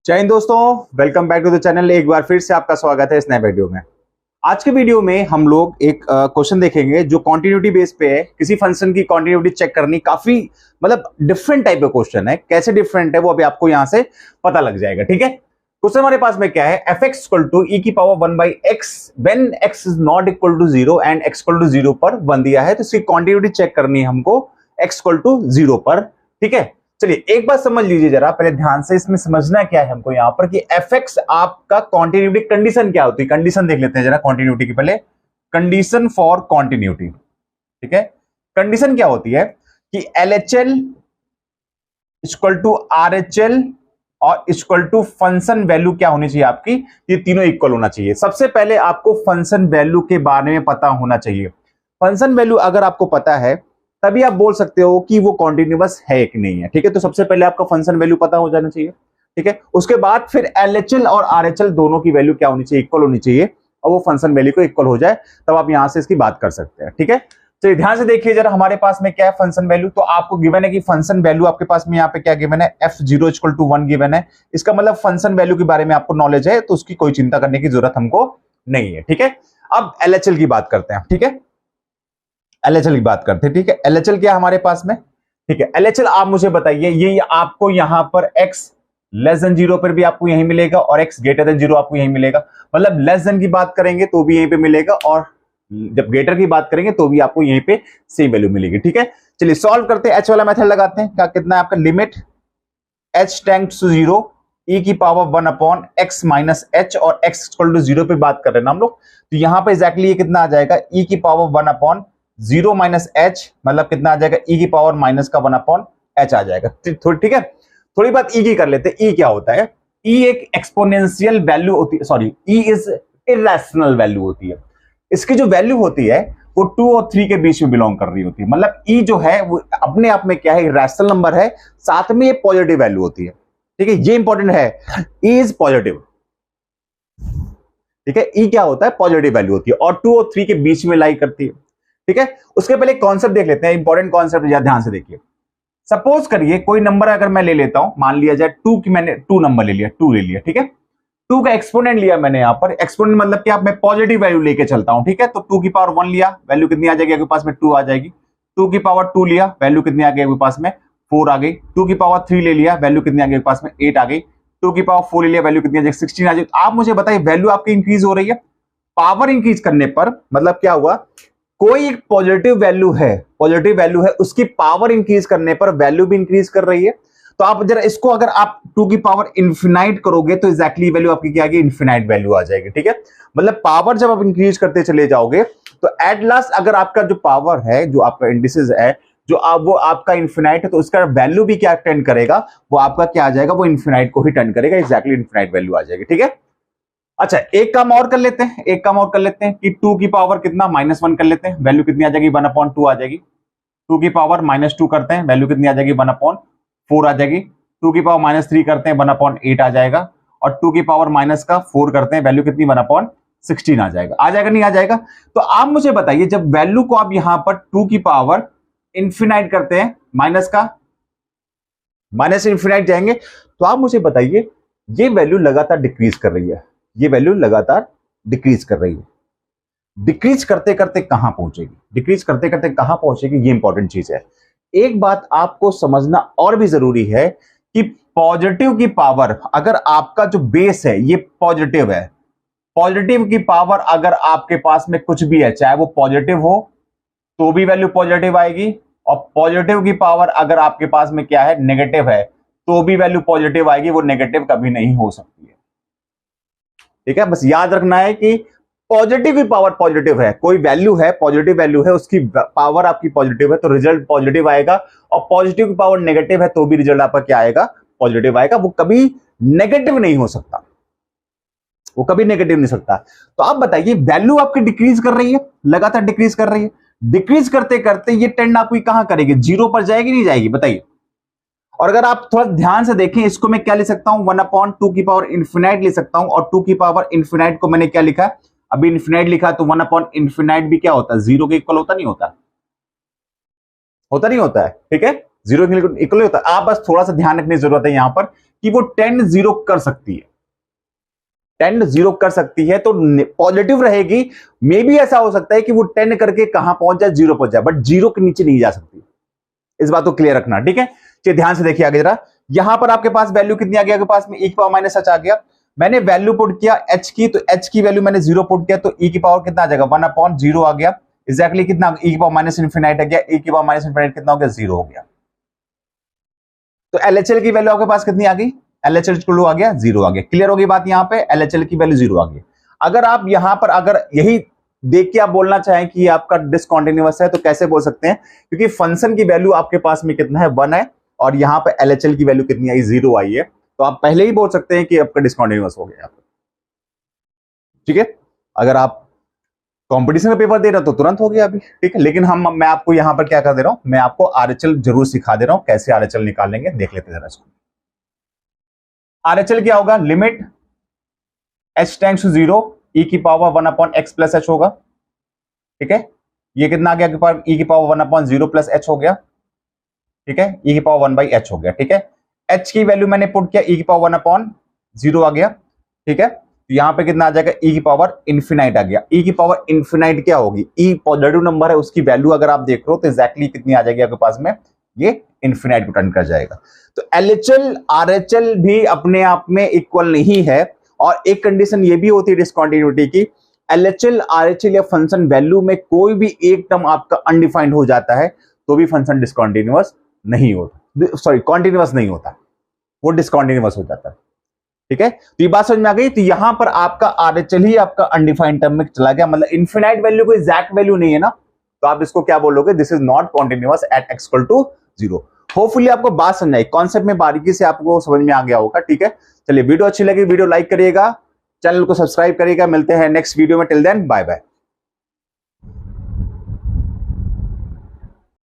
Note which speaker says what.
Speaker 1: जय हिंद दोस्तों, welcome back to the channel. एक बार फिर से आपका स्वागत है इस नए वीडियो में। आज के वीडियो में हम लोग एक क्वेश्चन देखेंगे जो कॉन्टिन्यूटी बेस पे है। किसी फंक्शन की कॉन्टिन्यूटी चेक करनी, काफी मतलब डिफरेंट टाइप का क्वेश्चन है। कैसे डिफरेंट है वो अभी आपको यहां से पता लग जाएगा। ठीक है, क्वेश्चन हमारे पास में क्या है, F x equal to E की power 1 by x when x is not equal to 0 and x equal to 0 पर 1 दिया है। तो इसकी कॉन्टिन्यूटी चेक करनी है हमको एक्स इक्वल टू 0 पर। ठीक है, चलिए एक बात समझ लीजिए जरा, पहले ध्यान से। इसमें समझना क्या है हमको यहाँ पर कि एफ एक्स आपका कॉन्टिन्यूटी कंडीशन क्या होती है। कंडीशन देख लेते हैं जरा कॉन्टिन्यूटी की। पहले कंडीशन फॉर कॉन्टिन्यूटी, ठीक है, कंडीशन क्या होती है कि L H L equal to R H L और इक्वल टू फंक्शन वैल्यू क्या होनी चाहिए आपकी, ये तीनों इक्वल होना चाहिए। सबसे पहले आपको फंक्शन वैल्यू के बारे में पता होना चाहिए। फंक्शन वैल्यू अगर आपको पता है तभी आप बोल सकते हो कि वो कॉन्टिन्यूअस है कि नहीं है। ठीक है, तो सबसे पहले आपका फंक्शन वैल्यू पता हो जाना चाहिए। ठीक है, उसके बाद फिर एलएचएल और आरएचएल दोनों की वैल्यू क्या होनी चाहिए, इक्वल होनी चाहिए, और वो फंक्शन वैल्यू को इक्वल हो जाए तब आप यहां से इसकी बात कर सकते हैं। ठीक है, तो ध्यान से देखिए जरा, हमारे पास में क्या है फंक्शन वैल्यू। तो आपको गिवन है कि फंक्शन वैल्यू आपके पास में यहाँ पे क्या गिवन है, F zero equal to 1 given है। इसका मतलब फंक्शन वैल्यू के बारे में आपको नॉलेज है, तो उसकी कोई चिंता करने की जरूरत हमको नहीं है। ठीक है, अब एलएचएल की बात करते हैं। ठीक है, एलएचएल की बात करते हैं। ठीक है, एलएचएल क्या हमारे पास में, ठीक है, एलएचएल आप मुझे बताइए, ये आपको यहां पर x लेस देन 0 पर भी आपको यही मिलेगा और x ग्रेटर देन 0 आपको यही मिलेगा। मतलब लेस देन की बात करेंगे तो भी यहीं पे मिलेगा, और जब ग्रेटर की बात करेंगे तो भी आपको यहीं पे सेम वैल्यू मिलेगी। ठीक है, चलिए सॉल्व करते हैं। h वाला मेथड लगाते हैं। क्या कितना है आपका, limit h tends to 0 e की power 1 upon x minus h, और x इक्वल टू 0 पे बात कर रहे हैं ना हम लोग। तो यहां पे एग्जैक्टली ये कितना आ जाएगा, e की पावर 1 अपॉन 0 माइनस एच, मतलब कितना आ जाएगा, e की पावर माइनस का 1 अपॉन एच आ जाएगा। ठीक है, थोड़ी बात e की कर लेते हैं। e क्या होता है, e एक एक्सपोनेंशियल वैल्यू होती है, sorry e is irrational value होती है। इसकी जो वैल्यू होती है वो 2 और 3 के बीच में बिलोंग कर रही होती है। मतलब e जो है वो अपने आप में क्या है, इरेशनल नंबर है, साथ में ये पॉजिटिव वैल्यू होती है। ठीक है, ये इंपॉर्टेंट है, e इज पॉजिटिव। ठीक है, e क्या होता है, पॉजिटिव वैल्यू होती है और 2 और 3 के बीच में लाई करती है। ठीक है, उसके पहले कॉन्सेप्ट देख लेते हैं, इंपॉर्टेंट कॉन्सेप्ट, ध्यान से देखिए। सपोज करिए कोई नंबर अगर मैं ले लेता हूं, मान लिया जाए 2 की, मैंने 2 नंबर ले लिया, 2 ले लिया। ठीक है, 2 का एक्सपोनेंट लिया मैंने यहां पर। एक्सपोनेंट मतलब क्या, मैं पॉजिटिव वैल्यू लेके चलता हूं। ठीक है, तो 2 की पावर 1 लिया, वैल्यू कितनी आ जाएगी आपके पास में, 2 आ जाएगी। 2 की पावर 2 लिया, वैल्यू कितनी आ गई आपके पास में, 4 आ गई। 2 की पावर 3 ले लिया, वैल्यू कितनी आ गई आपके पास में, 8 आ गई। 2 की पावर 4 ले लिया, वैल्यू कितनी आ जाएगी, 16 आ जाएगी। आप मुझे बताइए वैल्यू आपकी इंक्रीज हो रही है। पावर इंक्रीज करने पर मतलब क्या हुआ, कोई एक पॉजिटिव वैल्यू है, पॉजिटिव वैल्यू है, उसकी पावर इंक्रीज करने पर वैल्यू भी इंक्रीज कर रही है। तो आप जरा इसको अगर आप 2 की पावर इन्फिनाइट करोगे तो एग्जैक्टली वैल्यू आपकी क्या आएगी, इन्फिनाइट वैल्यू आ जाएगी। ठीक है, मतलब पावर जब आप इंक्रीज करते चले जाओगे तो एट लास्ट अगर आपका जो पावर है, जो आपका इंडिसेस है, जो आप वो आपका इन्फिनाइट है, तो उसका वैल्यू भी क्या टेंड करेगा, वो आपका क्या आ जाएगा, वो इन्फिनाइट को ही टेंड करेगा, एग्जैक्टली इन्फिनाइट वैल्यू आ जाएगी। ठीक है, अच्छा एक काम और कर लेते हैं, एक काम और कर लेते हैं कि 2 की पावर कितना, -1 कर लेते हैं, वैल्यू कितनी आ जाएगी, 1 अपॉन 2 आ जाएगी। 2 की पावर -2 करते हैं, वैल्यू कितनी आ जाएगी, 1 अपॉन 4 आ जाएगी। 2 की पावर -3 करते हैं, 1 अपॉन 8 आ जाएगा। और 2 की पावर माइनस का 4 करते हैं, वैल्यू कितनी, 1 अपॉन 16 आ जाएगा। आ जाएगा नहीं आ जाएगा। तो आप मुझे बताइए जब वैल्यू को आप यहां पर 2 की पावर इंफिनाइट करते हैं, माइनस का माइनस इंफिनाइट जाएंगे, तो आप मुझे बताइए ये वैल्यू लगातार डिक्रीज कर रही है, ये वैल्यू लगातार डिक्रीज कर रही है। डिक्रीज करते करते कहां पहुंचेगी, डिक्रीज करते करते कहां पहुंचेगी, ये इंपॉर्टेंट चीज है। एक बात आपको समझना और भी जरूरी है कि पॉजिटिव की पावर, अगर आपका जो बेस है ये पॉजिटिव है, पॉजिटिव की पावर अगर आपके पास में कुछ भी है, चाहे वो पॉजिटिव हो तो भी वैल्यू पॉजिटिव आएगी, और पॉजिटिव की पावर अगर आपके पास में क्या है, नेगेटिव है, तो भी वैल्यू पॉजिटिव आएगी, वो नेगेटिव कभी नहीं हो सकती है। ठीक है, बस याद रखना है कि पॉजिटिव की पावर पॉजिटिव है, कोई वैल्यू है, पॉजिटिव वैल्यू है, उसकी पावर आपकी पॉजिटिव है तो रिजल्ट पॉजिटिव आएगा, और पॉजिटिव की पावर नेगेटिव है तो भी रिजल्ट आपका क्या आएगा, पॉजिटिव आएगा। वो कभी नेगेटिव नहीं हो सकता, वो कभी नेगेटिव नहीं सकता। तो आप बताइए वैल्यू आपकी डिक्रीज कर रही है, लगातार डिक्रीज कर रही है, डिक्रीज करते करते ये ट्रेंड आपकी कहां करेगी, 0 पर जाएगी नहीं जाएगी, बताइए। और अगर आप थोड़ा ध्यान से देखें, इसको मैं क्या लिख सकता हूं, 1 अपॉन 2 की पावर इन्फिनाइट लिख सकता हूं, और 2 की पावर इन्फिनाइट को मैंने क्या लिखा, अभी इन्फिनाइट लिखा, तो 1 अपॉन इन्फिनाइट भी क्या होता है, 0 के इक्वल होता नहीं होता, होता नहीं होता है। ठीक है, 0 के इक्वल होता है। आप बस थोड़ा सा ध्यान रखने की जरूरत है यहां पर कि वो टेंड जीरो कर सकती है, टेंड जीरो कर सकती है, तो पॉजिटिव रहेगी। मे बी ऐसा हो सकता है कि वो टेंड करके कहां पहुंच जाए, जीरो पहुंच जाए, बट जीरो के नीचे नहीं जा सकती। इस बात को क्लियर रखना, ठीक है। चलिए ध्यान से देखिए आगे जरा। यहां पर आपके पास वैल्यू कितनी आ गया, आपके पास में e की पावर माइनस h आ गया। मैंने वैल्यू पुट किया h की, तो h की वैल्यू मैंने जीरो पुट किया, तो e की पावर कितना आ जाएगा, 1/0 आ गया। एग्जैक्टली कितना, e की पावर माइनस इनफिनाइट आ गया, e की पावर माइनस इनफिनाइट कितना हो गया, 0 हो गया। तो LHL की वैल्यू आपके पास कितनी आ गई, LHL को आ गया 0 आ गया। क्लियर होगी बात, यहां पे LHL की वैल्यू 0 आ गई। अगर आप यहां पर अगर यही देख के आप बोलना चाहें कि आपका डिसकंटीन्यूअस है, तो कैसे बोल सकते हैं, क्योंकि फंक्शन की वैल्यू आपके पास में कितना है, 1 है, और यहां पे LHL की वैल्यू कितनी आई, 0 आई है, तो आप पहले ही बोल सकते हैं कि आपका डिसकंटीन्यूअस हो गया। ठीक है, अगर आप कंपटीशन का पेपर दे रहे हो तो तुरंत हो गया अभी, ठीक है। लेकिन मैं आपको यहां पर क्या कर दे रहा हूं, मैं आपको RHL जरूर सिखा दे रहा हूं, कैसे RHL निकालेंगे देख लेते हैं जरा इसको। RHL क्या होगा, limit h tends to 0 e की पावर 1/x प्लस h होगा, ठीक है। ये कितना आ गया आपके पास, e की पावर 1/0 प्लस h हो गया, ठीक है, e की पावर 1/h हो गया, ठीक है। h की वैल्यू मैंने पुट किया, e की पावर 1/0 आ गया, ठीक है। तो यहां पे कितना आ जाएगा, e की पावर इन्फिनाइट आ गया। e की पावर इन्फिनाइट क्या होगी, e पॉजिटिव नंबर है, उसकी वैल्यू अगर आप देख रहे हो तो एग्जैक्टली कितनी आ जाएगी आपके पास में, ये इन्फिनाइट को टर्न कर जाएगा। तो LHL RHL भी अपने आप में इक्वल नहीं है, और एक कंडीशन ये भी होती है डिसकंटिन्यूटी की, LHL RHL या फंक्शन वैल्यू में कोई भी एक टर्म आपका अनडिफाइंड हो जाता है तो भी फंक्शन डिसकंटिन्यूअस नहीं होता, सॉरी कॉन्टिन्यूअस नहीं होता, वो डिसकंटिन्यूअस हो जाता है, ठीक है। तो ये बात समझ में आ गई। तो यहां पर आपका RHL ही आपका अनडिफाइंड टर्म में चला गया, मतलब इनफिनाइट वैल्यू को एग्जैक्ट वैल्यू नहीं है ना, तो आप इसको क्या बोलोगे, this is not continuous at x equal to 0। Hopefully आपको बात समझ आई, कॉन्सेप्ट में बारीकी से आपको समझ में आ गया होगा, ठीक है। चलिए वीडियो अच्छी लगी, वीडियो लाइक करिएगा, चैनल को सब्सक्राइब करिएगा, मिलते हैं नेक्स्ट वीडियो में, टिल देन बाय बाय।